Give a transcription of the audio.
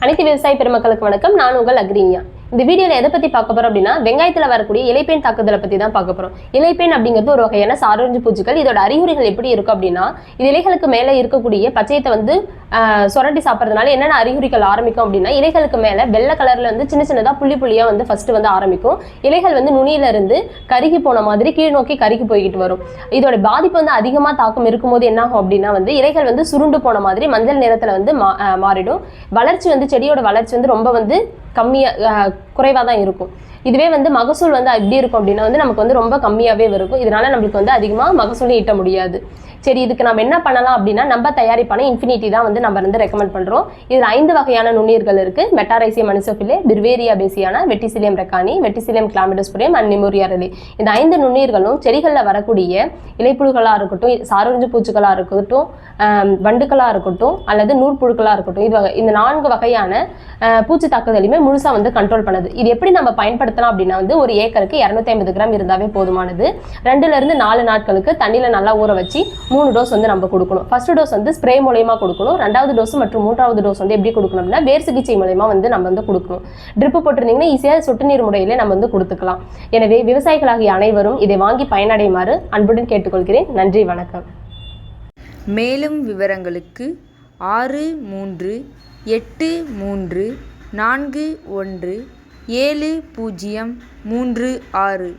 அனைத்து விவசாய பெருமக்களுக்கு வணக்கம். நான் உங்கள் அக்ரீனியா. இந்த வீடியோவில் எதை பற்றி பார்க்க போகிறோம் அப்படின்னா, வெங்காயத்தில் வரக்கூடிய இலைப்பேன் தாக்குதலை பற்றி தான் பார்க்க போகிறோம். இலைப்பேன் அப்படிங்கிறது ஒரு வகையான சாரஞ்சு பூச்சிகள். இதோட அறிகுறிகள் எப்படி இருக்கும் அப்படின்னா, இது இலைகளுக்கு மேலே இருக்கக்கூடிய பச்சையத்தை வந்து சுரண்டி சாப்பிட்றதுனால என்னென்ன அறிகுறிகள் ஆரம்பிக்கும் அப்படின்னா, இலைகளுக்கு மேலே வெள்ளை கலரில் வந்து சின்ன சின்னதாக புள்ளியாக வந்து ஃபர்ஸ்ட் வந்து ஆரம்பிக்கும். இலைகள் வந்து நுனியிலிருந்து கருகி போன மாதிரி கீழ் நோக்கி கருகி போய்கிட்டு வரும். இதோட பாதிப்பு வந்து அதிகமாக தாக்கம் இருக்கும்போது என்ன ஆகும் அப்படின்னா, வந்து இலைகள் வந்து சுருண்டு போன மாதிரி மஞ்சள் நிறத்தில் வந்து மாறிடும். வளர்ச்சி வந்து செடியோட வளர்ச்சி வந்து ரொம்ப வந்து குறைவாக தான் இருக்கும். இதுவே வந்து மகசூல் வந்து எப்படி இருக்கும் அப்படின்னா வந்து நமக்கு வந்து ரொம்ப கம்மியாகவே இருக்கும். இதனால நம்மளுக்கு வந்து அதிகமாக மகசூல் ஈட்ட முடியாது. சரி, இதுக்கு நம்ம என்ன பண்ணலாம் அப்படின்னா, நம்ம தயாரிப்பான இன்ஃபினிட்டி தான் வந்து நம்ம வந்து ரெக்கமெண்ட் பண்ணுறோம். இதில் 5 வகையான நுண்ணுயிர்கள் இருக்குது. Metarhizium anisopliae, beauveria bassiana, verticillium lecanii, verticillium chlamydosporium and nomuraea rileyi. இந்த 5 நுண்ணுயிர்களும் செடிகளில் வரக்கூடிய இலைப்புழுக்களாக இருக்கட்டும், சாரஞ்சு பூச்சிகளாக இருக்கட்டும், வண்டுகளாக இருக்கட்டும் அல்லது நூற்புழுக்களாக இருக்கட்டும், இந்த 4 வகையான பூச்சி தாக்குதலையுமே முழுசாக வந்து கண்ட்ரோல் பண்ணுது. இது எப்படி நம்ம பயன்படுத்தலாம் அப்படின்னா வந்து, ஒரு ஏக்கருக்கு 250 கிராம் இருந்தாவே போதுமானது. 2லேருந்து 4 நாட்களுக்கு தண்ணியில் நல்லா ஊற வச்சு 3 டோஸ் வந்து நம்ம கொடுக்கணும். ஃபர்ஸ்ட் டோஸ் வந்து ஸ்ப்ரே மூலயமா கொடுக்கணும். 2வது டோஸ் மற்றும் 3வது டோஸ் வந்து எப்படி கொடுக்கணும் அப்படின்னா, வேர் சிகிச்சை மூலயமா வந்து நம்ம வந்து கொடுக்கணும். ட்ரிப்பு போட்டிருந்தீங்கன்னா ஈஸியாக சொட்டு நீர் முறையிலே நம்ம வந்து கொடுத்துக்கலாம். எனவே விவசாயிகளாகிய அனைவரும் இதை வாங்கி பயனடையுமாறு அன்புடன் கேட்டுக்கொள்கிறேன். நன்றி, வணக்கம். மேலும் விவரங்களுக்கு 6383417036